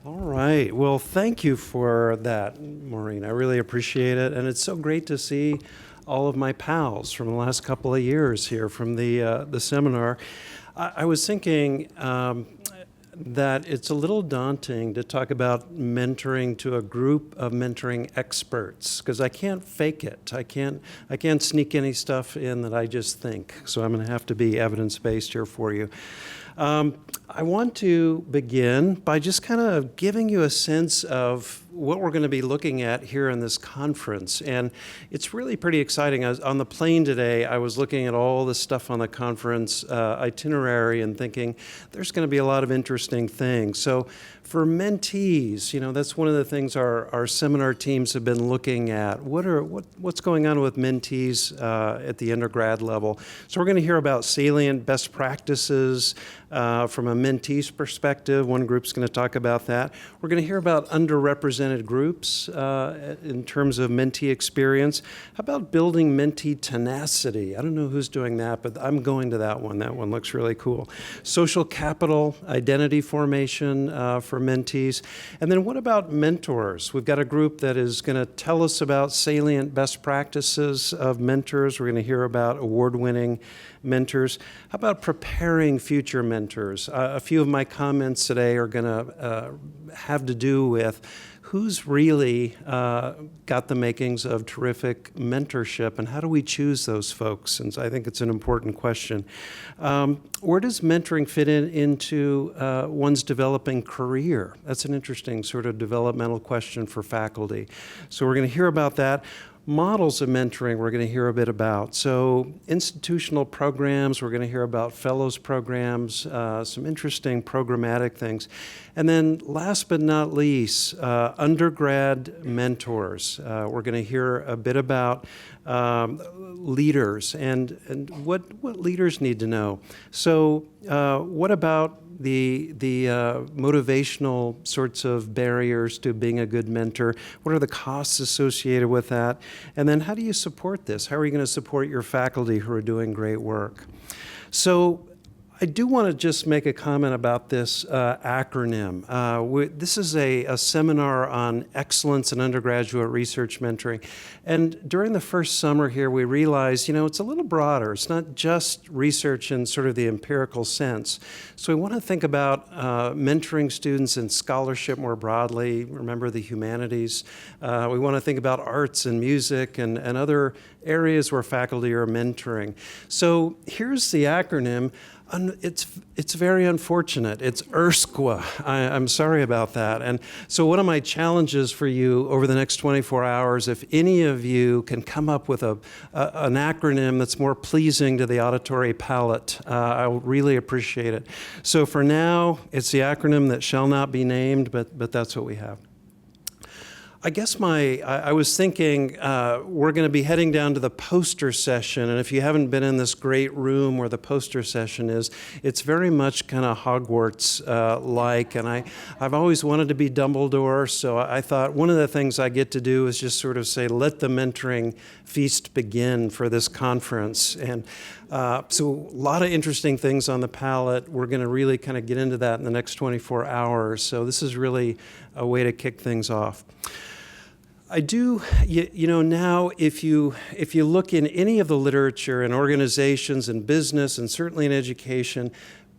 All right. Well, thank you for that, Maureen. I really appreciate it. And it's so great to see all of my pals from the last couple of years here from the seminar. I was thinking that it's a little daunting to talk about mentoring to a group of mentoring experts because I can't fake it. I can't sneak any stuff in that I just think. So I'm going to have to be evidence-based here for you. I want to begin by just kind of giving you a sense of what we're going to be looking at here in this conference. And it's really pretty exciting. On the plane today, I was looking at all the stuff on the conference itinerary and thinking there's going to be a lot of interesting things. So for mentees, that's one of the things our seminar teams have been looking at. What's going on with mentees at the undergrad level? So we're going to hear about salient best practices from a mentee's perspective. One group's going to talk about that. We're going to hear about underrepresented groups in terms of mentee experience. How about building mentee tenacity? I don't know who's doing that, but I'm going to that one. That one looks really cool. Social capital, identity formation for mentees. And then what about mentors? We've got a group that is going to tell us about salient best practices of mentors. We're going to hear about award-winning mentors. How about preparing future mentors? A few of my comments today are going to have to do with who's really got the makings of terrific mentorship, and how do we choose those folks? And so I think it's an important question. Where does mentoring fit into one's developing career? That's an interesting sort of developmental question for faculty. So we're going to hear about that. Models of mentoring we're going to hear a bit about. So institutional programs, we're going to hear about fellows programs, some interesting programmatic things. And then last but not least, undergrad mentors. We're going to hear a bit about leaders and what leaders need to know. So what about the motivational sorts of barriers to being a good mentor? What are the costs associated with that? And then how do you support this? How are you going to support your faculty who are doing great work? So I do want to just make a comment about this acronym. This is a seminar on excellence in undergraduate research mentoring. And during the first summer here, we realized, it's a little broader. It's not just research in sort of the empirical sense. So we want to think about mentoring students in scholarship more broadly. Remember the humanities. We want to think about arts and music and other areas where faculty are mentoring. So here's the acronym. It's very unfortunate. It's ERSQA. I'm sorry about that. And so one of my challenges for you over the next 24 hours, if any of you can come up with an acronym that's more pleasing to the auditory palate, I'll really appreciate it. So for now, it's the acronym that shall not be named, but that's what we have. I guess I was thinking we're going to be heading down to the poster session, and if you haven't been in this great room where the poster session is, it's very much kind of Hogwarts-like, and I've always wanted to be Dumbledore, so I thought one of the things I get to do is just sort of say, let the mentoring feast begin for this conference. And so a lot of interesting things on the palette. We're going to really kind of get into that in the next 24 hours, so this is really a way to kick things off. I do, now if you look in any of the literature in organizations and business and certainly in education,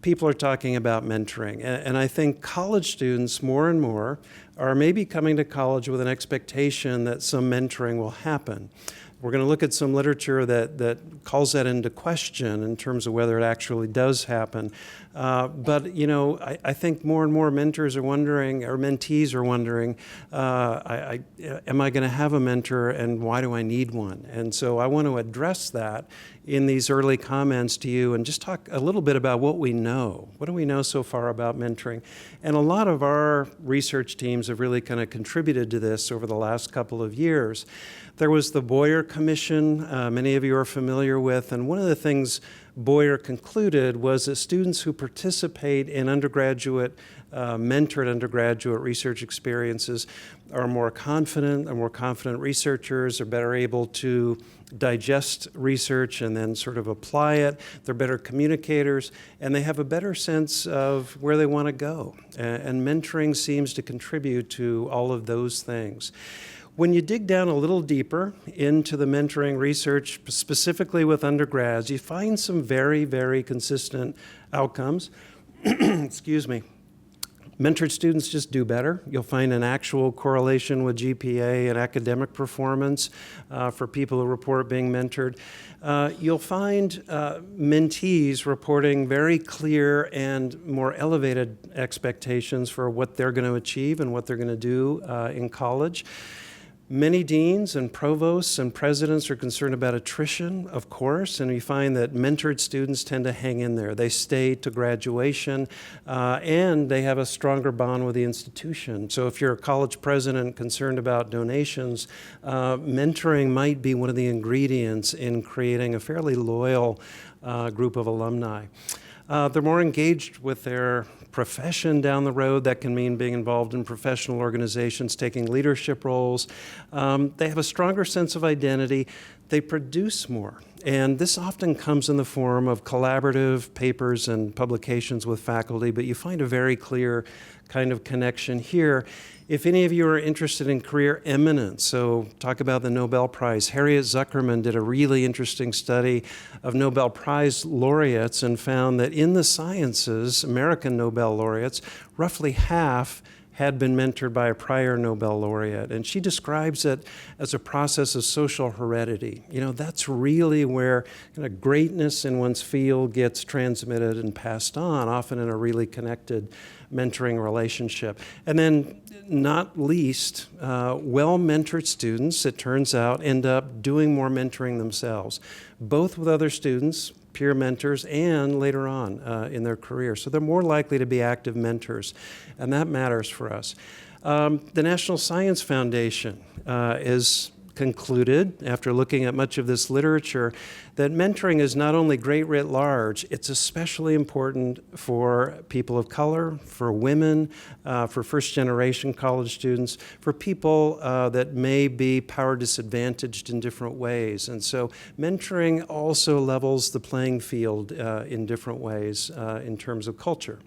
people are talking about mentoring. And I think college students more and more are maybe coming to college with an expectation that some mentoring will happen. We're going to look at some literature that calls that into question in terms of whether it actually does happen. But I think more and more mentors are wondering, or mentees are wondering, am I going to have a mentor and why do I need one? And so I want to address that in these early comments to you and just talk a little bit about what we know. What do we know so far about mentoring? And a lot of our research teams have really kind of contributed to this over the last couple of years. There was the Boyer Commission, many of you are familiar with, and one of the things Boyer concluded was that students who participate in undergraduate, mentored undergraduate research experiences are more confident researchers, are better able to digest research and then sort of apply it. They're better communicators, and they have a better sense of where they want to go. And mentoring seems to contribute to all of those things. When you dig down a little deeper into the mentoring research, specifically with undergrads, you find some very, very consistent outcomes. Excuse me. Mentored students just do better. You'll find an actual correlation with GPA and academic performance for people who report being mentored. You'll find mentees reporting very clear and more elevated expectations for what they're going to achieve and what they're going to do in college. Many deans and provosts and presidents are concerned about attrition, of course, and we find that mentored students tend to hang in there. They stay to graduation, and they have a stronger bond with the institution. So if you're a college president concerned about donations, mentoring might be one of the ingredients in creating a fairly loyal group of alumni. They're more engaged with their profession down the road. That can mean being involved in professional organizations, taking leadership roles. They have a stronger sense of identity. They produce more. And this often comes in the form of collaborative papers and publications with faculty, but you find a very clear kind of connection here. If any of you are interested in career eminence, so talk about the Nobel Prize. Harriet Zuckerman did a really interesting study of Nobel Prize laureates and found that in the sciences, American Nobel laureates, roughly half had been mentored by a prior Nobel laureate. And she describes it as a process of social heredity. You know, that's really where kind of greatness in one's field gets transmitted and passed on, often in a really connected mentoring relationship. And then, not least, well-mentored students, it turns out, end up doing more mentoring themselves, both with other students, peer mentors, and later on in their career. So they're more likely to be active mentors, and that matters for us. The National Science Foundation is concluded, after looking at much of this literature, that mentoring is not only great writ large, it's especially important for people of color, for women, for first-generation college students, for people that may be power disadvantaged in different ways. And so mentoring also levels the playing field in different ways in terms of culture.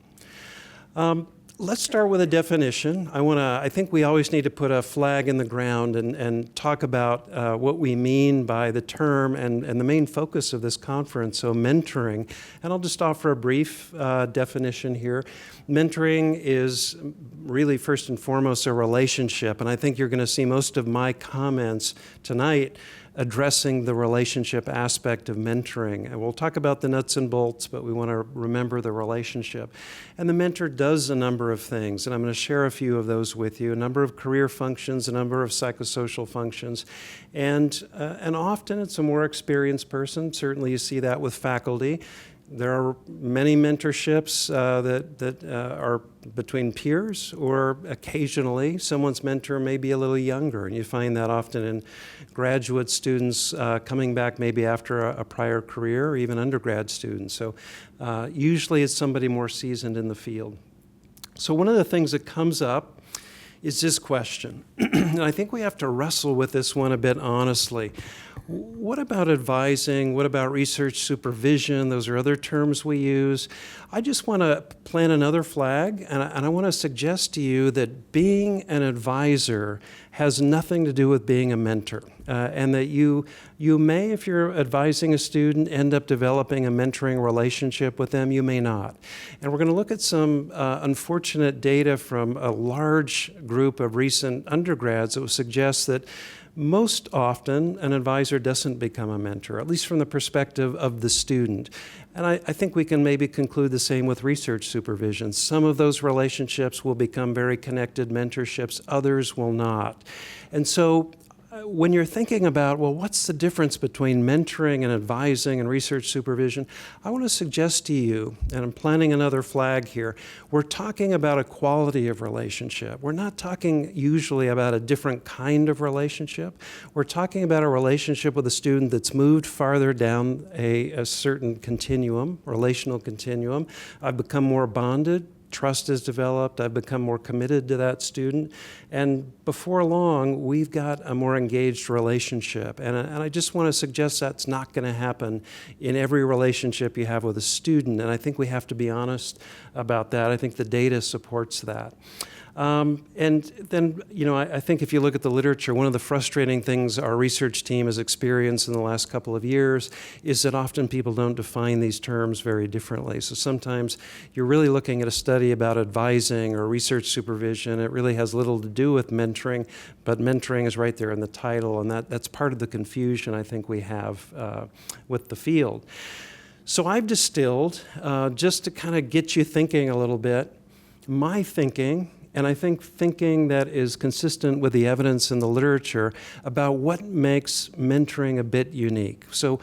Let's start with a definition. I think we always need to put a flag in the ground and talk about what we mean by the term and the main focus of this conference, so mentoring. And I'll just offer a brief definition here. Mentoring is really first and foremost a relationship, and I think you're going to see most of my comments tonight addressing the relationship aspect of mentoring. And we'll talk about the nuts and bolts, but we want to remember the relationship. And the mentor does a number of things, and I'm going to share a few of those with you, a number of career functions, a number of psychosocial functions. And often it's a more experienced person. Certainly you see that with faculty. There are many mentorships that are between peers, or occasionally someone's mentor may be a little younger, and you find that often in graduate students coming back maybe after a prior career, or even undergrad students. So usually it's somebody more seasoned in the field. So one of the things that comes up is this question, and I think we have to wrestle with this one a bit honestly. What about advising? What about research supervision? Those are other terms we use. I just want to plant another flag, and I want to suggest to you that being an advisor has nothing to do with being a mentor, and that you may, if you're advising a student, end up developing a mentoring relationship with them. You may not. And we're going to look at some unfortunate data from a large group of recent undergrads that would suggest that most often, an advisor doesn't become a mentor, at least from the perspective of the student. And I think we can maybe conclude the same with research supervision. Some of those relationships will become very connected mentorships, others will not. And so when you're thinking about, well, what's the difference between mentoring and advising and research supervision, I want to suggest to you, and I'm planting another flag here, we're talking about a quality of relationship. We're not talking usually about a different kind of relationship. We're talking about a relationship with a student that's moved farther down a certain continuum, relational continuum. I've become more bonded trust is developed, I've become more committed to that student, and before long, we've got a more engaged relationship. And I just want to suggest that's not going to happen in every relationship you have with a student, and I think we have to be honest about that. I think the data supports that. And then, I think if you look at the literature, one of the frustrating things our research team has experienced in the last couple of years is that often people don't define these terms very differently. So sometimes you're really looking at a study about advising or research supervision. It really has little to do with mentoring, but mentoring is right there in the title, and that's part of the confusion I think we have with the field. So I've distilled, just to kind of get you thinking a little bit, my thinking, and I think thinking that is consistent with the evidence in the literature about what makes mentoring a bit unique. So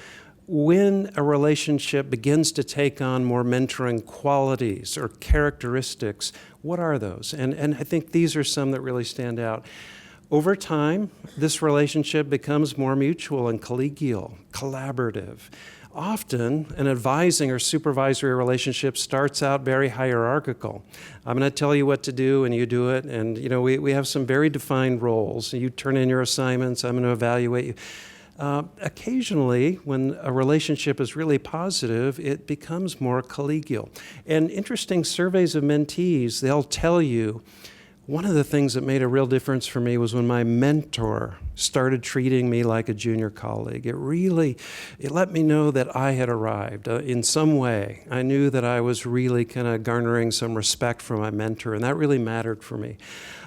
when a relationship begins to take on more mentoring qualities or characteristics, what are those? And I think these are some that really stand out. Over time, this relationship becomes more mutual and collegial, collaborative. Often, an advising or supervisory relationship starts out very hierarchical. I'm going to tell you what to do, and you do it. And we have some very defined roles. You turn in your assignments. I'm going to evaluate you. Occasionally, when a relationship is really positive, it becomes more collegial. And interesting surveys of mentees, they'll tell you, one of the things that made a real difference for me was when my mentor started treating me like a junior colleague. It let me know that I had arrived in some way. I knew that I was really kind of garnering some respect from my mentor, and that really mattered for me.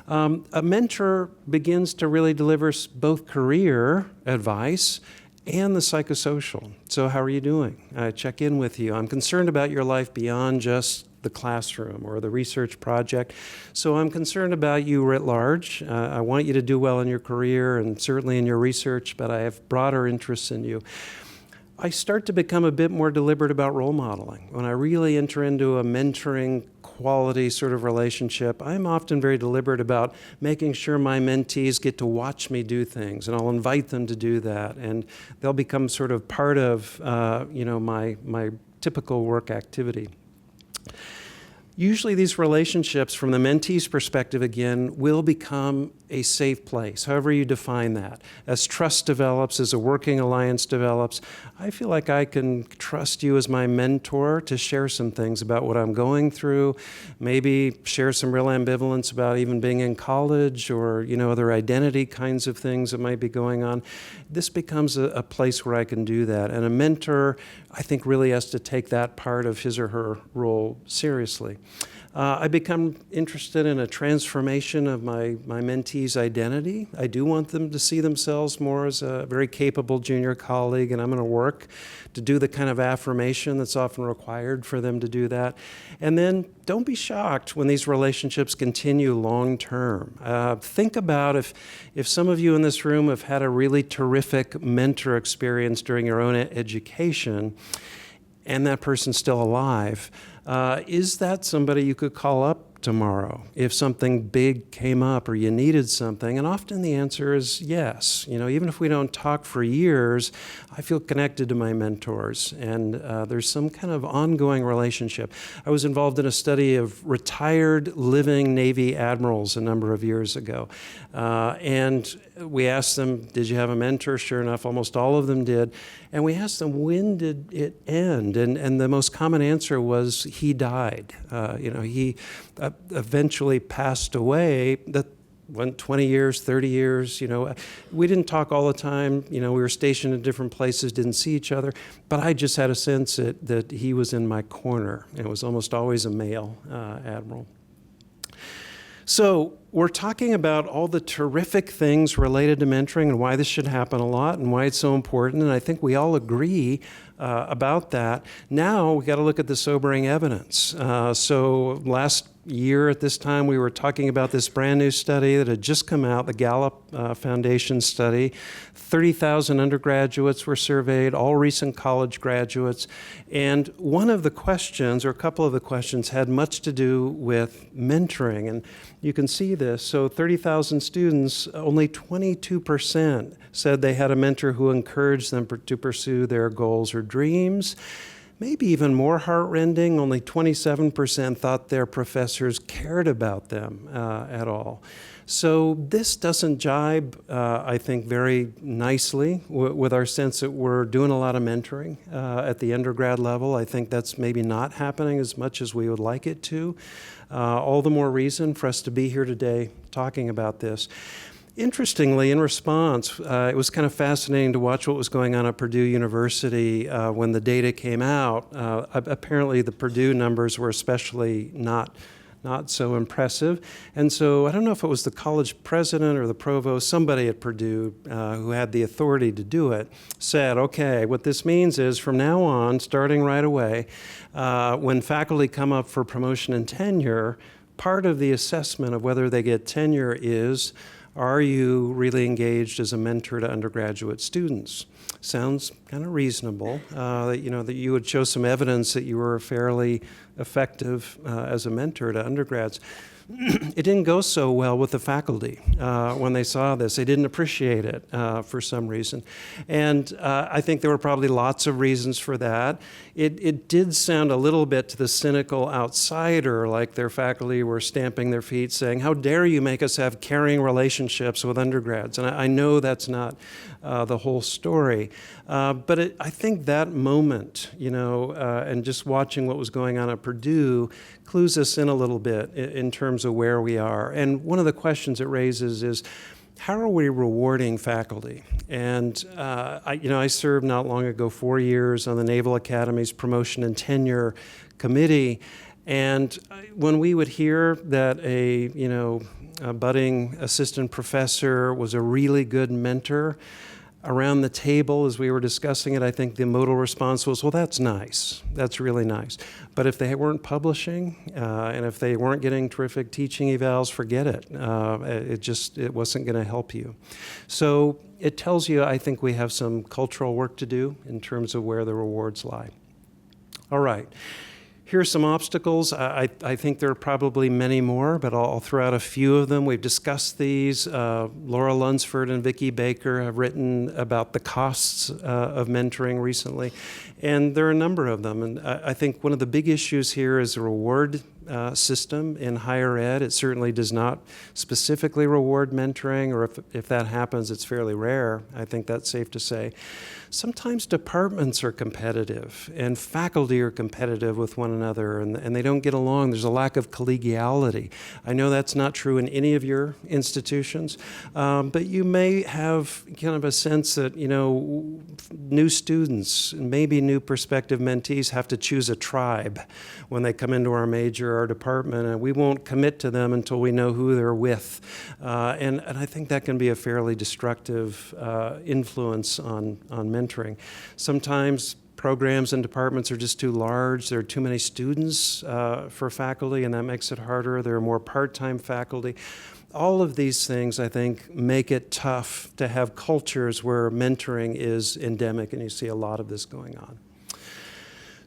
A mentor begins to really deliver both career advice and the psychosocial. So how are you doing? I check in with you. I'm concerned about your life beyond just the classroom or the research project. So I'm concerned about you writ large. I want you to do well in your career and certainly in your research, but I have broader interests in you. I start to become a bit more deliberate about role modeling. When I really enter into a mentoring quality sort of relationship, I'm often very deliberate about making sure my mentees get to watch me do things, and I'll invite them to do that, and they'll become sort of part of my typical work activity. Usually these relationships, from the mentee's perspective again, will become a safe place, however you define that. As trust develops, as a working alliance develops, I feel like I can trust you as my mentor to share some things about what I'm going through, maybe share some real ambivalence about even being in college or, other identity kinds of things that might be going on. This becomes a place where I can do that. And a mentor, I think, really has to take that part of his or her role seriously. I become interested in a transformation of my mentee's identity. I do want them to see themselves more as a very capable junior colleague, and I'm going to work to do the kind of affirmation that's often required for them to do that. And then don't be shocked when these relationships continue long term. Think about if some of you in this room have had a really terrific mentor experience during your own education, and that person's still alive. Is that somebody you could call up tomorrow if something big came up or you needed something? And often the answer is yes. Even if we don't talk for years, I feel connected to my mentors, and there's some kind of ongoing relationship. I was involved in a study of retired living Navy admirals a number of years ago, and we asked them, did you have a mentor? Sure enough, almost all of them did. And we asked them, when did it end? And the most common answer was, he died. He eventually passed away. That went 20 years, 30 years. We didn't talk all the time. We were stationed in different places, didn't see each other. But I just had a sense that he was in my corner. It was almost always a male admiral. So we're talking about all the terrific things related to mentoring and why this should happen a lot and why it's so important. And I think we all agree about that. Now we got to look at the sobering evidence. So last year at this time, we were talking about this brand new study that had just come out, the Gallup Foundation study. 30,000 undergraduates were surveyed, all recent college graduates. And one of the questions, or a couple of the questions, had much to do with mentoring. And you can see this. So 30,000 students, only 22% said they had a mentor who encouraged them to pursue their goals or dreams. maybe even more heartrending, only 27% thought their professors cared about them at all. So this doesn't jibe, I think, very nicely with our sense that we're doing a lot of mentoring at the undergrad level. I think that's maybe not happening as much as we would like it to. All the more reason for us to be here today talking about this. Interestingly, in response, it was kind of fascinating to watch what was going on at Purdue University when the data came out. Apparently, the Purdue numbers were especially not so impressive. And so I don't know if it was the college president or the provost, somebody at Purdue who had the authority to do it, said, okay, what this means is from now on, starting right away, when faculty come up for promotion and tenure, part of the assessment of whether they get tenure is, are you really engaged as a mentor to undergraduate students? Sounds kind of reasonable, that you would show some evidence that you were fairly effective as a mentor to undergrads. It didn't go so well with the faculty when they saw this. They didn't appreciate it for some reason. And I think there were probably lots of reasons for that. It did sound a little bit to the cynical outsider, like their faculty were stamping their feet saying, how dare you make us have caring relationships with undergrads? And I know that's not the whole story. But I think that moment, and just watching what was going on at Purdue clues us in a little bit in terms of where we are. And one of the questions it raises is, how are we rewarding faculty? And I served not long ago 4 years on the Naval Academy's Promotion and Tenure Committee. And when we would hear that a budding assistant professor was a really good mentor, around the table as we were discussing it, I think the modal response was, well, that's nice. That's really nice. But if they weren't publishing and if they weren't getting terrific teaching evals, forget it. It wasn't going to help you. So it tells you, I think we have some cultural work to do in terms of where the rewards lie. All right. Here are some obstacles. I think there are probably many more, but I'll throw out a few of them. We've discussed these. Laura Lunsford and Vicki Baker have written about the costs of mentoring recently, and there are a number of them. And I think one of the big issues here is the reward system in higher ed. It certainly does not specifically reward mentoring, or if that happens, it's fairly rare. I think that's safe to say. Sometimes departments are competitive and faculty are competitive with one another, and they don't get along. There's a lack of collegiality. I know that's not true in any of your institutions, but you may have kind of a sense that, new students, maybe new prospective mentees have to choose a tribe when they come into our major, our department, and we won't commit to them until we know who they're with. And I think that can be a fairly destructive influence on mentoring. Sometimes programs and departments are just too large. There are too many students for faculty, and that makes it harder. There are more part-time faculty. All of these things, I think, make it tough to have cultures where mentoring is endemic, and you see a lot of this going on.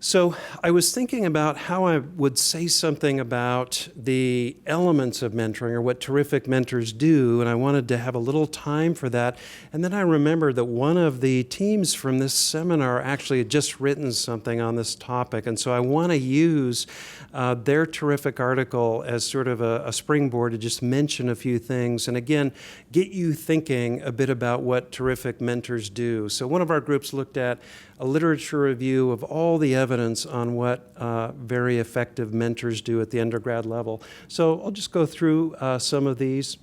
So I was thinking about how I would say something about the elements of mentoring or what terrific mentors do, and I wanted to have a little time for that. And then I remembered that one of the teams from this seminar actually had just written something on this topic, and so I want to use their terrific article as sort of a springboard to just mention a few things, and again, get you thinking a bit about what terrific mentors do. So one of our groups looked at a literature review of all the evidence on what very effective mentors do at the undergrad level. So I'll just go through some of these.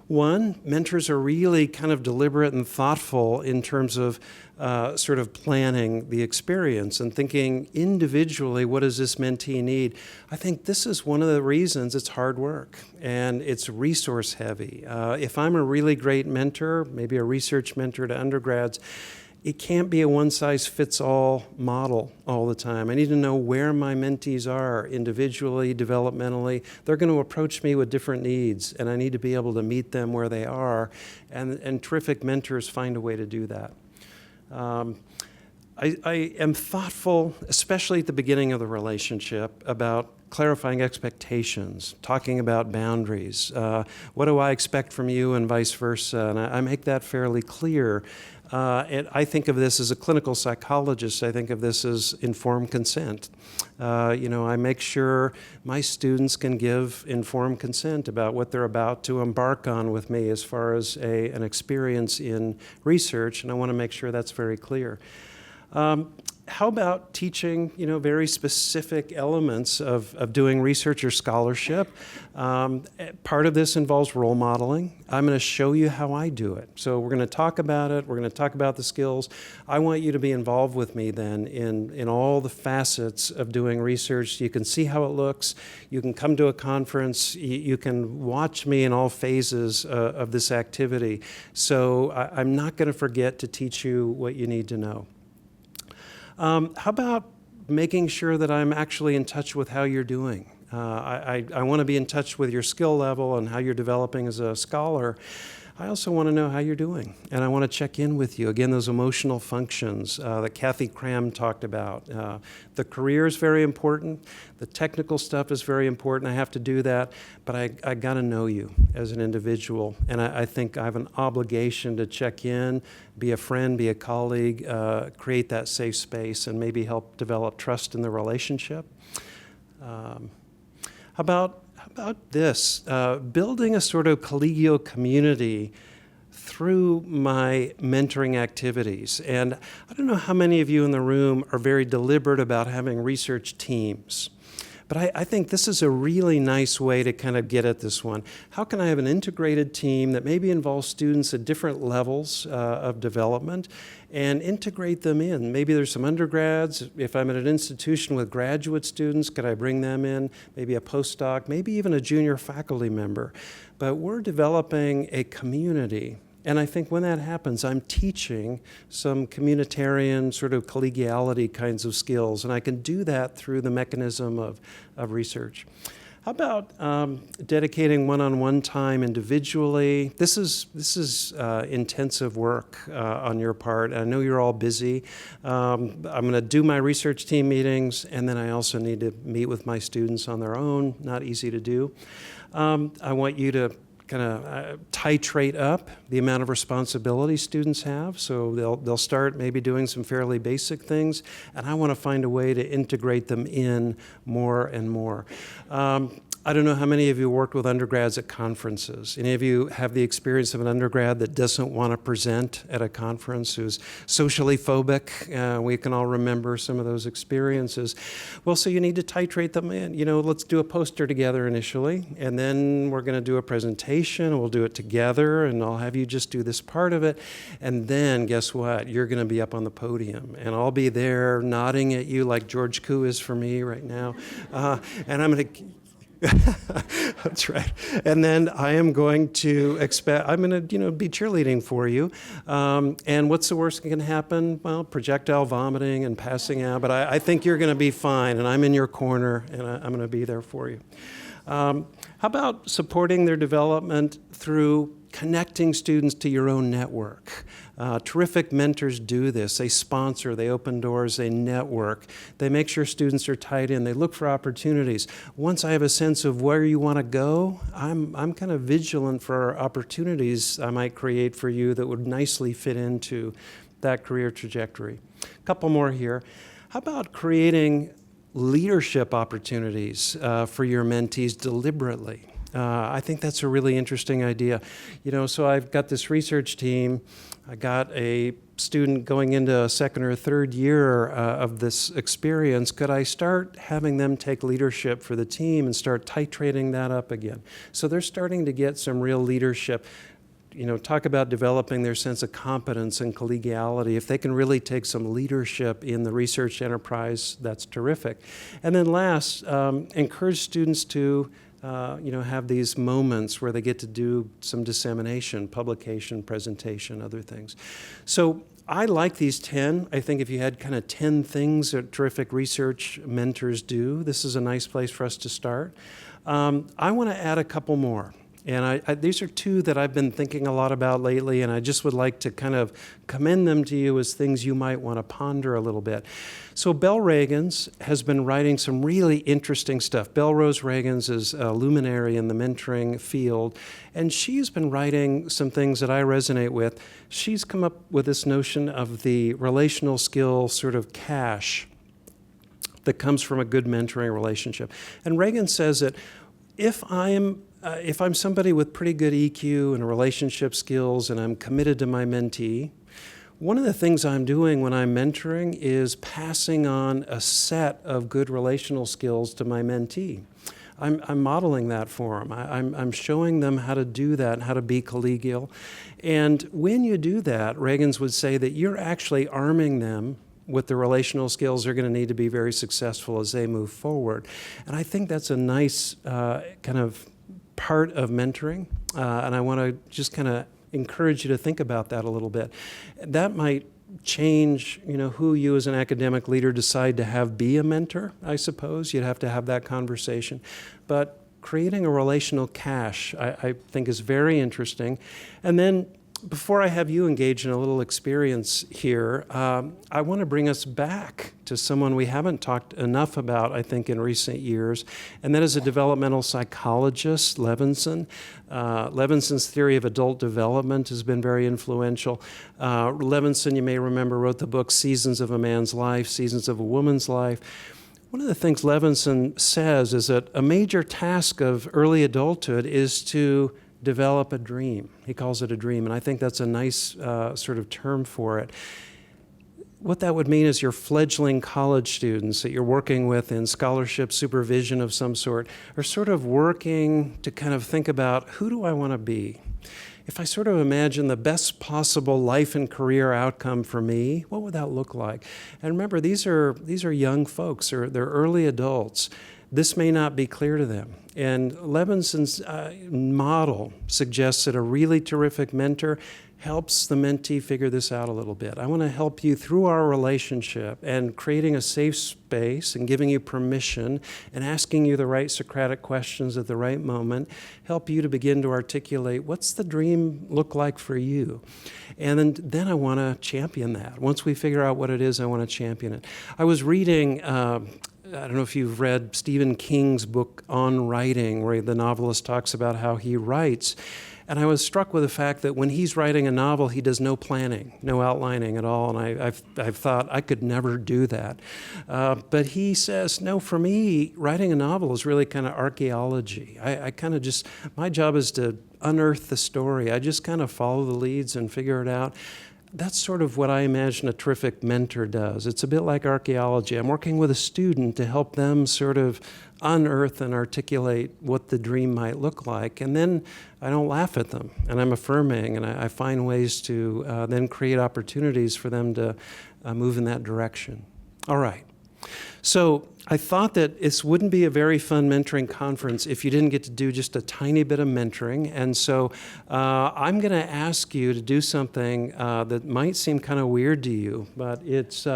One, mentors are really kind of deliberate and thoughtful in terms of sort of planning the experience and thinking individually, what does this mentee need? I think this is one of the reasons it's hard work and it's resource heavy. If I'm a really great mentor, maybe a research mentor to undergrads, it can't be a one-size-fits-all model all the time. I need to know where my mentees are individually, developmentally. They're going to approach me with different needs, and I need to be able to meet them where they are, and terrific mentors find a way to do that. I am thoughtful, especially at the beginning of the relationship, about clarifying expectations, talking about boundaries. What do I expect from you and vice versa? And I make that fairly clear And I think of this as a clinical psychologist. I think of this as informed consent. I make sure my students can give informed consent about what they're about to embark on with me as far as an experience in research, and I want to make sure that's very clear. How about teaching, very specific elements of doing research or scholarship? Part of this involves role modeling. I'm going to show you how I do it. So we're going to talk about it. We're going to talk about the skills. I want you to be involved with me then in all the facets of doing research. You can see how it looks. You can come to a conference. You can watch me in all phases of this activity. So I'm not going to forget to teach you what you need to know. How about making sure that I'm actually in touch with how you're doing? I want to be in touch with your skill level and how you're developing as a scholar. I also want to know how you're doing, and I want to check in with you. Again, those emotional functions that Kathy Cram talked about. The career is very important. The technical stuff is very important. I have to do that, but I got to know you as an individual, and I think I have an obligation to check in, be a friend, be a colleague, create that safe space, and maybe help develop trust in the relationship. How about this? Building a sort of collegial community through my mentoring activities. And I don't know how many of you in the room are very deliberate about having research teams. But I think this is a really nice way to kind of get at this one. How can I have an integrated team that maybe involves students at different levels of development and integrate them in? Maybe there's some undergrads. If I'm at an institution with graduate students, could I bring them in? Maybe a postdoc, maybe even a junior faculty member. But we're developing a community. And I think when that happens, I'm teaching some communitarian sort of collegiality kinds of skills, and I can do that through the mechanism of research. How about dedicating one-on-one time individually? This is intensive work on your part. I know you're all busy. I'm going to do my research team meetings, and then I also need to meet with my students on their own. Not easy to do. I want you to kind of titrate up the amount of responsibility students have. So they'll start maybe doing some fairly basic things, and I want to find a way to integrate them in more and more. I don't know how many of you worked with undergrads at conferences. Any of you have the experience of an undergrad that doesn't want to present at a conference, who's socially phobic? We can all remember some of those experiences. Well, so you need to titrate them in. Let's do a poster together initially, and then we're going to do a presentation. We'll do it together, and I'll have you just do this part of it. And then, guess what? You're going to be up on the podium, and I'll be there nodding at you like George Koo is for me right now. And I'm going to... That's right. And then I am going to I'm going to, be cheerleading for you. And what's the worst that can happen? Well, projectile vomiting and passing out. But I think you're going to be fine, and I'm in your corner, and I'm going to be there for you. How about supporting their development through connecting students to your own network? Terrific mentors do this. They sponsor, they open doors, they network. They make sure students are tied in. They look for opportunities. Once I have a sense of where you want to go, I'm kind of vigilant for opportunities I might create for you that would nicely fit into that career trajectory. A couple more here. How about creating leadership opportunities for your mentees deliberately? I think that's a really interesting idea. So I've got this research team. I got a student going into a second or third year of this experience. Could I start having them take leadership for the team and start titrating that up again? So they're starting to get some real leadership. Talk about developing their sense of competence and collegiality. If they can really take some leadership in the research enterprise, that's terrific. And then last, encourage students to have these moments where they get to do some dissemination, publication, presentation, other things. So I like these 10. I think if you had kind of 10 things that terrific research mentors do, this is a nice place for us to start. I want to add a couple more. And these are two that I've been thinking a lot about lately, and I just would like to kind of commend them to you as things you might want to ponder a little bit. So Belle Reagans has been writing some really interesting stuff. Belle Rose Reagans is a luminary in the mentoring field, and she's been writing some things that I resonate with. She's come up with this notion of the relational skill sort of cache that comes from a good mentoring relationship. And Reagan says that if I'm somebody with pretty good EQ and relationship skills and I'm committed to my mentee, one of the things I'm doing when I'm mentoring is passing on a set of good relational skills to my mentee. I'm modeling that for them. I'm showing them how to do that and how to be collegial. And when you do that, Reagans would say that you're actually arming them with the relational skills they're going to need to be very successful as they move forward. And I think that's a nice kind of part of mentoring, and I want to just kind of encourage you to think about that a little bit. That might change, who you as an academic leader decide to have be a mentor, I suppose. You'd have to have that conversation. But creating a relational cache, I think, is very interesting. And then before I have you engage in a little experience here, I want to bring us back to someone we haven't talked enough about, I think, in recent years, and that is a developmental psychologist, Levinson. Levinson's theory of adult development has been very influential. Levinson, you may remember, wrote the book Seasons of a Man's Life, Seasons of a Woman's Life. One of the things Levinson says is that a major task of early adulthood is to develop a dream. He calls it a dream, and I think that's a nice sort of term for it. What that would mean is your fledgling college students that you're working with in scholarship supervision of some sort are sort of working to kind of think about, who do I want to be? If I sort of imagine the best possible life and career outcome for me, what would that look like? And remember, these are young folks, or they're early adults. This may not be clear to them. And Levinson's model suggests that a really terrific mentor helps the mentee figure this out a little bit. I want to help you through our relationship and creating a safe space and giving you permission and asking you the right Socratic questions at the right moment, help you to begin to articulate what's the dream look like for you. And then I want to champion that. Once we figure out what it is, I want to champion it. I was reading I don't know if you've read Stephen King's book On Writing, where the novelist talks about how he writes. And I was struck with the fact that when he's writing a novel, he does no planning, no outlining at all. And I've thought I could never do that. But he says, no, for me, writing a novel is really kind of archaeology. I kind of just, my job is to unearth the story. I just kind of follow the leads and figure it out. That's sort of what I imagine a terrific mentor does. It's a bit like archaeology. I'm working with a student to help them sort of unearth and articulate what the dream might look like. And then I don't laugh at them, and I'm affirming, and I find ways to then create opportunities for them to move in that direction. All right. So I thought that this wouldn't be a very fun mentoring conference if you didn't get to do just a tiny bit of mentoring. And so I'm going to ask you to do something that might seem kind of weird to you, but it's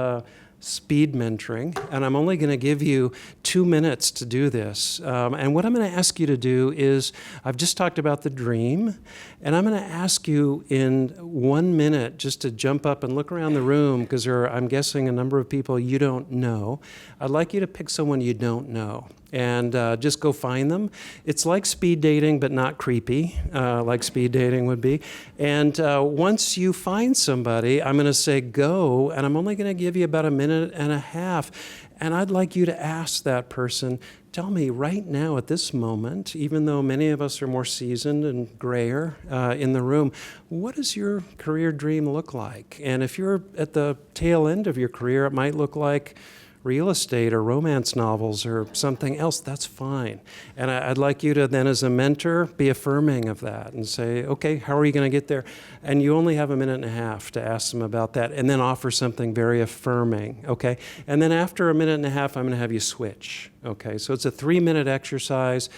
speed mentoring. And I'm only going to give you 2 minutes to do this. And what I'm going to ask you to do is, I've just talked about the dream, and I'm going to ask you in 1 minute just to jump up and look around the room, because there are, I'm guessing, a number of people you don't know. I'd like you to pick someone you don't know and just go find them. It's like speed dating, but not creepy, like speed dating would be. And once you find somebody, I'm going to say go, and I'm only going to give you about 1.5 minutes. And I'd like you to ask that person, tell me right now at this moment, even though many of us are more seasoned and grayer in the room, what does your career dream look like? And if you're at the tail end of your career, it might look like real estate or romance novels or something else. That's fine. And I'd like you to then, as a mentor, be affirming of that and say, okay, how are you going to get there? And you only have 1.5 minutes to ask them about that, and then offer something very affirming, okay? And then after 1.5 minutes, I'm going to have you switch, okay? So it's a 3-minute exercise,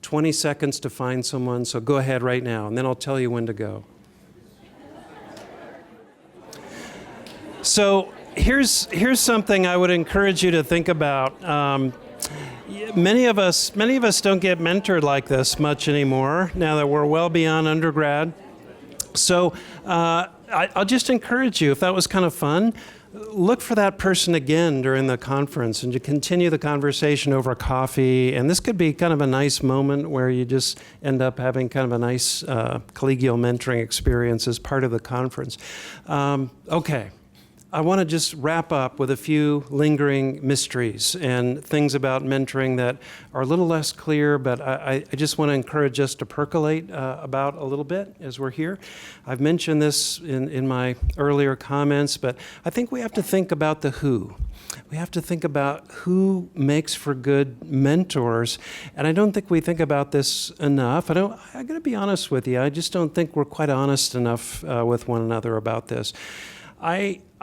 20 seconds to find someone, so go ahead right now, and then I'll tell you when to go. So here's something I would encourage you to think about. many of us don't get mentored like this much anymore now that we're well beyond undergrad. So I'll just encourage you, if that was kind of fun, look for that person again during the conference and to continue the conversation over coffee. And this could be kind of a nice moment where you just end up having kind of a nice collegial mentoring experience as part of the conference. Okay. I want to just wrap up with a few lingering mysteries and things about mentoring that are a little less clear, but I just want to encourage us to percolate about a little bit as we're here. I've mentioned this in my earlier comments, but I think we have to think about the who. We have to think about who makes for good mentors, and I don't think we think about this enough. I got to be honest with you. I just don't think we're quite honest enough with one another about this.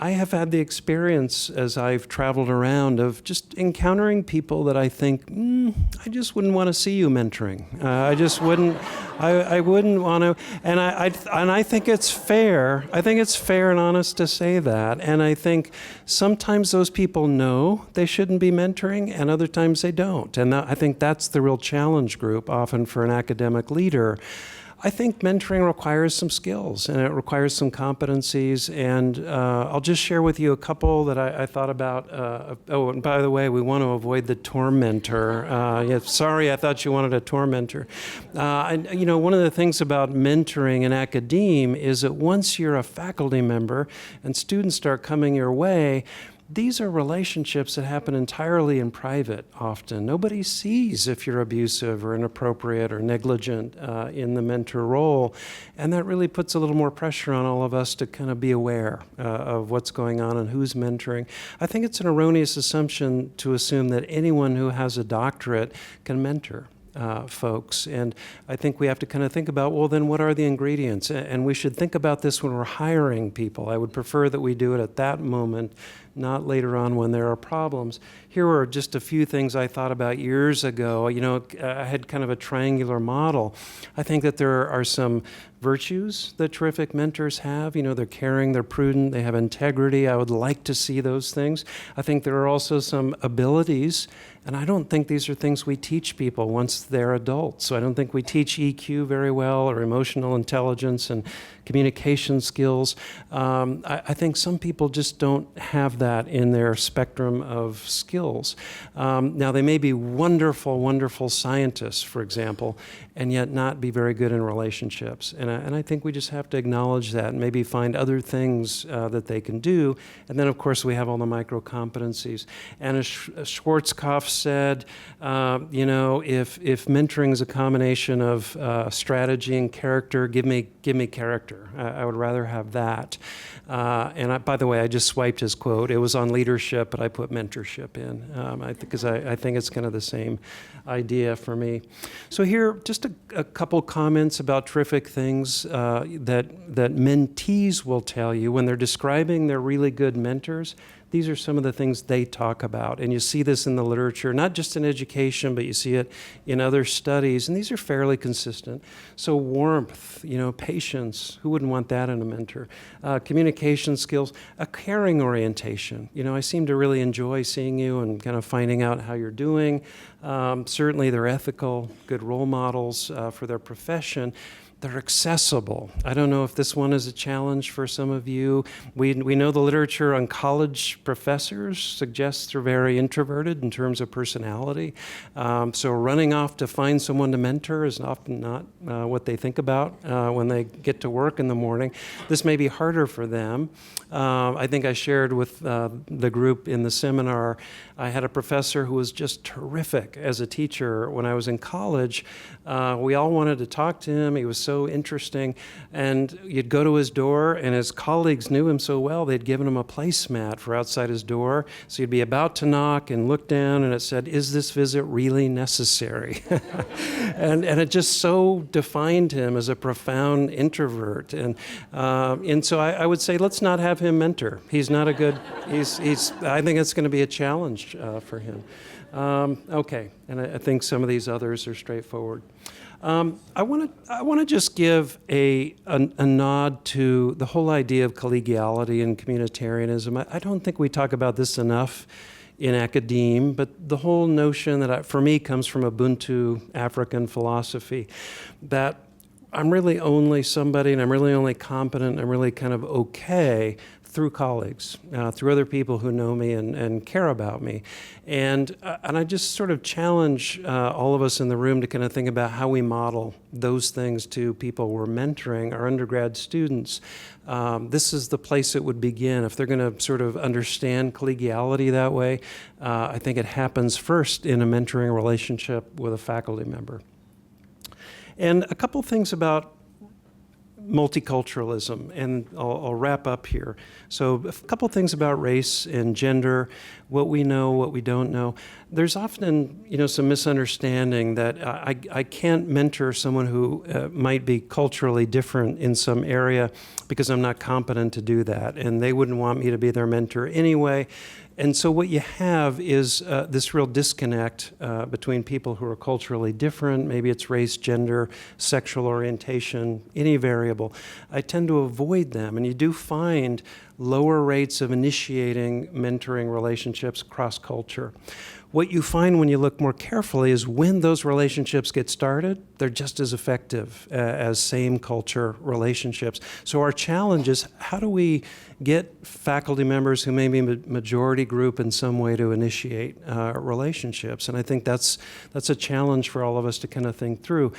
I have had the experience as I've traveled around of just encountering people that I think, I just wouldn't want to see you mentoring. I just wouldn't. I wouldn't want to. And I think it's fair. I think it's fair and honest to say that. And I think sometimes those people know they shouldn't be mentoring, and other times they don't. And I think that's the real challenge group often for an academic leader. I think mentoring requires some skills and it requires some competencies, and I'll just share with you a couple that I thought about. Oh, and by the way, we want to avoid the tormentor. Yeah, sorry, I thought you wanted a tormentor. And, one of the things about mentoring in academe is that once you're a faculty member and students start coming your way, these are relationships that happen entirely in private often. Nobody sees if you're abusive or inappropriate or negligent in the mentor role. And that really puts a little more pressure on all of us to kind of be aware of what's going on and who's mentoring. I think it's an erroneous assumption to assume that anyone who has a doctorate can mentor folks. And I think we have to kind of think about, well, then what are the ingredients? And we should think about this when we're hiring people. I would prefer that we do it at that moment, not later on when there are problems. Here are just a few things I thought about years ago. I had kind of a triangular model. I think that there are some virtues that terrific mentors have. They're caring, they're prudent, they have integrity. I would like to see those things. I think there are also some abilities, and I don't think these are things we teach people once they're adults. So I don't think we teach EQ very well, or emotional intelligence and communication skills. I think some people just don't have that in their spectrum of skills. Now, they may be wonderful, wonderful scientists, for example, and yet not be very good in relationships. And I think we just have to acknowledge that and maybe find other things that they can do. And then, of course, we have all the micro competencies. And as Schwarzkopf said, if mentoring is a combination of strategy and character, give me character. I would rather have that. And by the way, I just swiped his quote. It was on leadership, but I put mentorship in because I think it's kind of the same idea for me. So here, just a couple comments about terrific things that mentees will tell you when they're describing their really good mentors. These are some of the things they talk about. And you see this in the literature, not just in education, but you see it in other studies. And these are fairly consistent. So warmth, patience, who wouldn't want that in a mentor? Communication skills, a caring orientation. I seem to really enjoy seeing you and kind of finding out how you're doing. Certainly they're ethical, good role models for their profession. They're accessible. I don't know if this one is a challenge for some of you. We know the literature on college professors suggests they're very introverted in terms of personality. So running off to find someone to mentor is often not what they think about when they get to work in the morning. This may be harder for them. I think I shared with the group in the seminar, I had a professor who was just terrific as a teacher when I was in college. We all wanted to talk to him. He was so interesting. And you'd go to his door, and his colleagues knew him so well, they'd given him a placemat for outside his door. So you'd be about to knock and look down, and it said, "Is this visit really necessary?" and it just so defined him as a profound introvert. And so I would say, let's not have him mentor. He's not a good, I think it's going to be a challenge for him. Okay, and I think some of these others are straightforward. I want to just give a nod to the whole idea of collegiality and communitarianism. I don't think we talk about this enough in academe, but the whole notion that for me comes from Ubuntu African philosophy, that I'm really only somebody and I'm really only competent and I'm really kind of okay through colleagues, through other people who know me and care about me. And I just sort of challenge all of us in the room to kind of think about how we model those things to people we're mentoring, our undergrad students. This is the place it would begin. If they're going to sort of understand collegiality that way, I think it happens first in a mentoring relationship with a faculty member. And a couple things about multiculturalism, and I'll wrap up here. So a couple things about race and gender, what we know, what we don't know. There's often, some misunderstanding that I can't mentor someone who might be culturally different in some area because I'm not competent to do that, and they wouldn't want me to be their mentor anyway. And so what you have is this real disconnect between people who are culturally different. Maybe it's race, gender, sexual orientation, any variable. I tend to avoid them. And you do find lower rates of initiating mentoring relationships across culture. What you find when you look more carefully is when those relationships get started, they're just as effective as same culture relationships. So our challenge is, how do we get faculty members who may be majority group in some way to initiate relationships? And I think that's a challenge for all of us to kind of think through.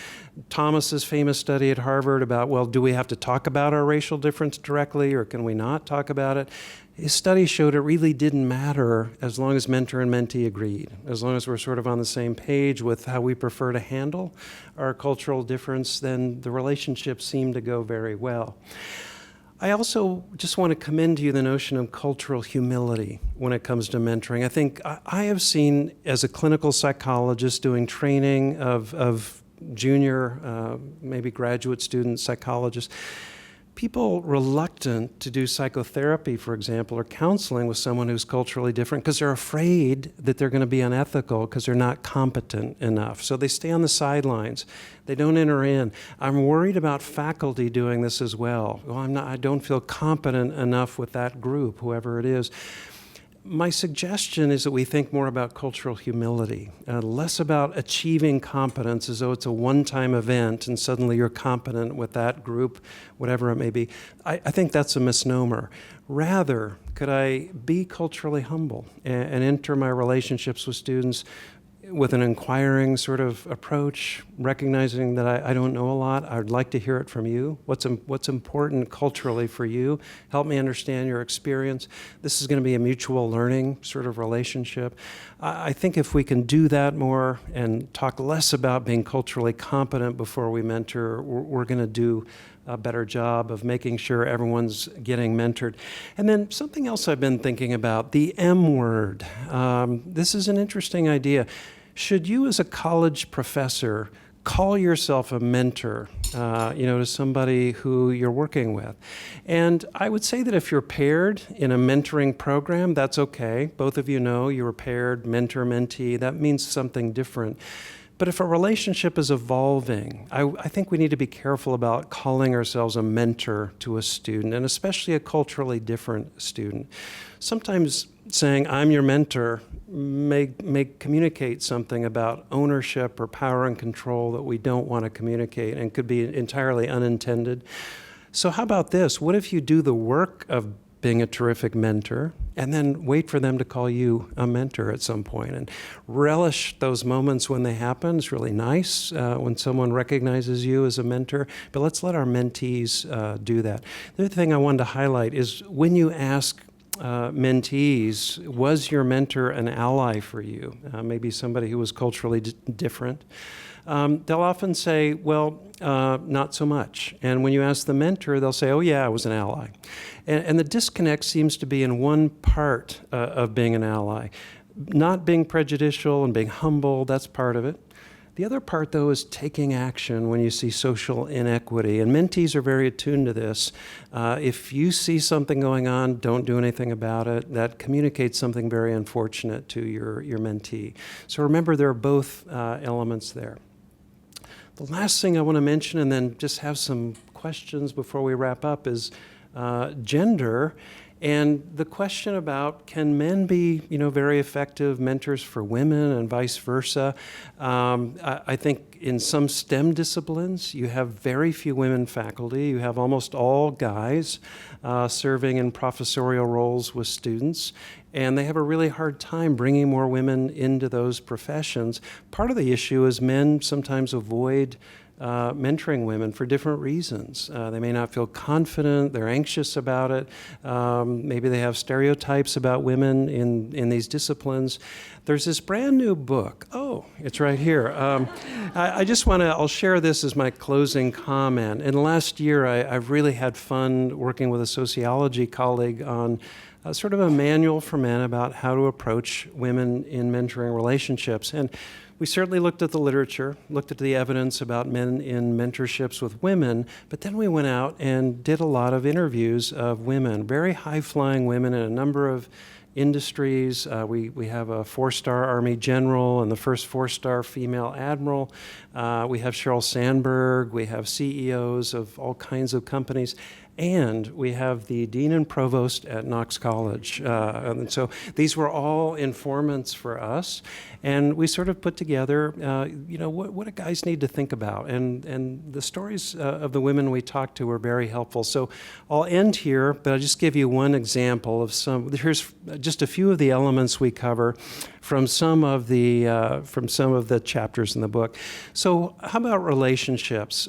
Thomas's famous study at Harvard about, well, do we have to talk about our racial difference directly, or can we not talk about it? His study showed it really didn't matter as long as mentor and mentee agreed, as long as we're sort of on the same page with how we prefer to handle our cultural difference, then the relationship seemed to go very well. I also just want to commend to you the notion of cultural humility when it comes to mentoring. I think I have seen, as a clinical psychologist doing training of junior, maybe graduate student psychologists, people reluctant to do psychotherapy, for example, or counseling with someone who's culturally different because they're afraid that they're going to be unethical because they're not competent enough. So they stay on the sidelines. They don't enter in. I'm worried about faculty doing this as well. Well, I don't feel competent enough with that group, whoever it is. My suggestion is that we think more about cultural humility, less about achieving competence as though it's a one-time event and suddenly you're competent with that group, whatever it may be. I think that's a misnomer. Rather, could I be culturally humble and enter my relationships with students with an inquiring sort of approach, recognizing that I don't know a lot. I'd like to hear it from you. What's important culturally for you? Help me understand your experience. This is going to be a mutual learning sort of relationship. I think if we can do that more and talk less about being culturally competent before we mentor, we're going to do a better job of making sure everyone's getting mentored. And then something else I've been thinking about, the M word. This is an interesting idea. Should you as a college professor call yourself a mentor, to somebody who you're working with? And I would say that if you're paired in a mentoring program, that's okay. Both of you know you were paired, mentor-mentee. That means something different. But if a relationship is evolving, I think we need to be careful about calling ourselves a mentor to a student, and especially a culturally different student. Sometimes saying, I'm your mentor, may communicate something about ownership or power and control that we don't want to communicate and could be entirely unintended. So how about this? What if you do the work of being a terrific mentor and then wait for them to call you a mentor at some point and relish those moments when they happen? It's really nice when someone recognizes you as a mentor, but let's let our mentees do that. The other thing I wanted to highlight is when you ask mentees, was your mentor an ally for you? Maybe somebody who was culturally different. They'll often say, well, not so much. And when you ask the mentor, they'll say, oh yeah, I was an ally. And the disconnect seems to be in one part of being an ally. Not being prejudicial and being humble, that's part of it. The other part, though, is taking action when you see social inequity. And mentees are very attuned to this. If you see something going on, don't do anything about it. That communicates something very unfortunate to your mentee. So remember, there are both elements there. The last thing I want to mention, and then just have some questions before we wrap up, is gender And the question about, can men be, very effective mentors for women and vice versa? I think in some STEM disciplines, you have very few women faculty. You have almost all guys serving in professorial roles with students. And they have a really hard time bringing more women into those professions. Part of the issue is men sometimes avoid mentoring women for different reasons. They may not feel confident, they're anxious about it, maybe they have stereotypes about women in these disciplines. There's this brand new book. Oh, it's right here. I just I'll share this as my closing comment. In the last year, I've really had fun working with a sociology colleague on sort of a manual for men about how to approach women in mentoring relationships. And we certainly looked at the literature, looked at the evidence about men in mentorships with women, but then we went out and did a lot of interviews of women, very high-flying women in a number of industries. We have a 4-star Army general and the first 4-star female admiral. We have Sheryl Sandberg. We have CEOs of all kinds of companies. And we have the dean and provost at Knox College. And so these were all informants for us. And we sort of put together, what do guys need to think about? And the stories of the women we talked to were very helpful. So I'll end here, but I'll just give you one example of some. Here's just a few of the elements we cover from some of the chapters in the book. So how about relationships?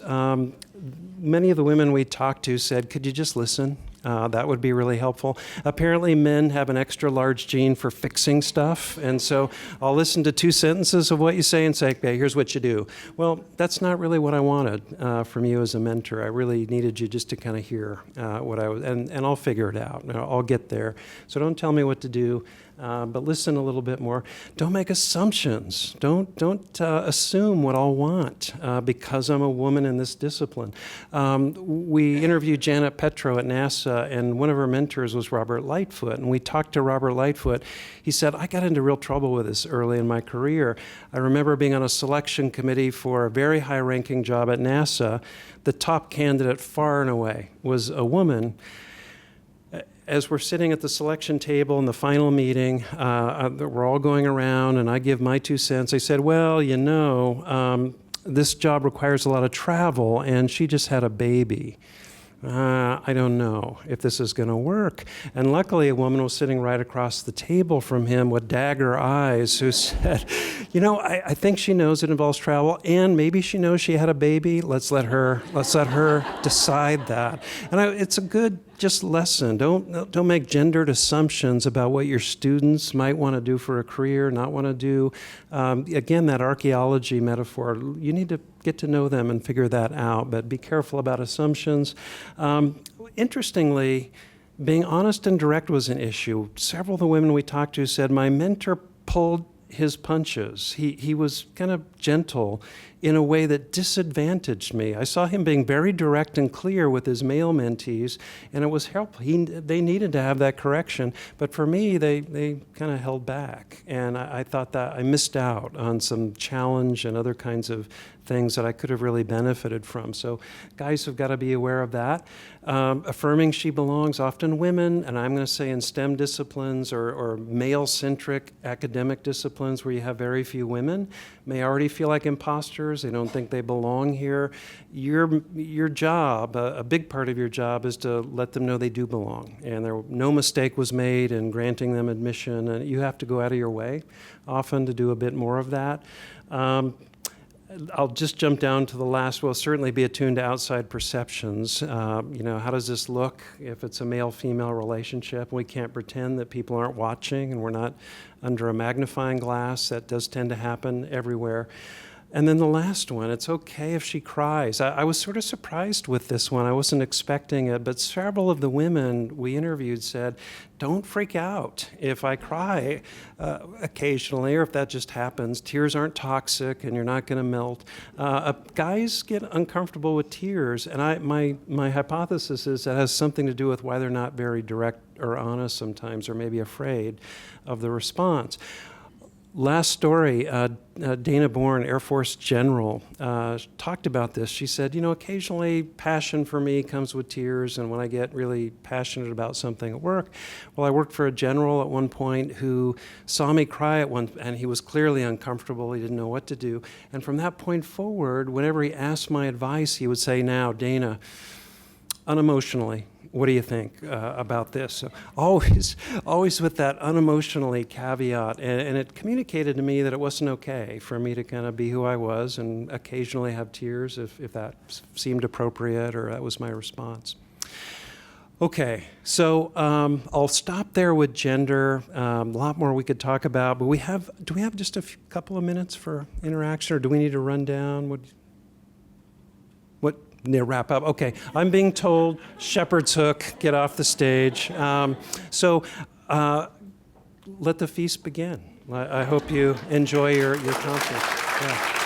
Many of the women we talked to said, could you just listen? That would be really helpful. Apparently, men have an extra large gene for fixing stuff, and so I'll listen to 2 sentences of what you say and say, okay, here's what you do. Well, that's not really what I wanted from you as a mentor. I really needed you just to kind of hear what I was, and I'll figure it out. I'll get there. So don't tell me what to do. But listen a little bit more. Don't make assumptions. Don't assume what I'll want because I'm a woman in this discipline. We interviewed Janet Petro at NASA, and one of her mentors was Robert Lightfoot. And we talked to Robert Lightfoot. He said, I got into real trouble with this early in my career. I remember being on a selection committee for a very high-ranking job at NASA. The top candidate far and away was a woman. As we're sitting at the selection table in the final meeting, we're all going around and I give my 2 cents. I said, well, this job requires a lot of travel and she just had a baby. I don't know if this is going to work. And luckily, a woman was sitting right across the table from him with dagger eyes who said, I think she knows it involves travel, and maybe she knows she had a baby. Let's let her decide that. And it's a good just lesson. Don't make gendered assumptions about what your students might want to do for a career, not want to do. Again, that archaeology metaphor, you need to get to know them and figure that out, but be careful about assumptions. Interestingly, being honest and direct was an issue. Several of the women we talked to said, my mentor pulled his punches. He was kind of gentle in a way that disadvantaged me. I saw him being very direct and clear with his male mentees, and it was helpful. They needed to have that correction, but for me, they kind of held back. And I thought that I missed out on some challenge and other kinds of things that I could have really benefited from. So guys have got to be aware of that. Affirming she belongs, often women, and I'm going to say in STEM disciplines or male-centric academic disciplines where you have very few women, may already feel like imposters. They don't think they belong here. Your job, a big part of your job, is to let them know they do belong, and no mistake was made in granting them admission, and you have to go out of your way often to do a bit more of that. I'll just jump down to the last. We'll certainly be attuned to outside perceptions. How does this look if it's a male-female relationship? We can't pretend that people aren't watching and we're not under a magnifying glass. That does tend to happen everywhere. And then the last one, it's okay if she cries. I was sort of surprised with this one. I wasn't expecting it, but several of the women we interviewed said, don't freak out if I cry occasionally, or if that just happens. Tears aren't toxic and you're not going to melt. Guys get uncomfortable with tears, and my hypothesis is that has something to do with why they're not very direct or honest sometimes, or maybe afraid of the response. Last story, Dana Bourne, Air Force General, talked about this. She said, occasionally passion for me comes with tears, and when I get really passionate about something at work, well, I worked for a general at one point who saw me cry and he was clearly uncomfortable. He didn't know what to do. And from that point forward, whenever he asked my advice, he would say, now, Dana, unemotionally, what do you think about this? So always with that unemotionally caveat, and it communicated to me that it wasn't okay for me to kind of be who I was and occasionally have tears if that seemed appropriate or that was my response. Okay, so I'll stop there with gender. A lot more we could talk about, but do we have just a couple of minutes for interaction, or do we need to run down? What? Near wrap up. Okay, I'm being told shepherd's hook, get off the stage. So let the feast begin. I hope you enjoy your conference. Yeah.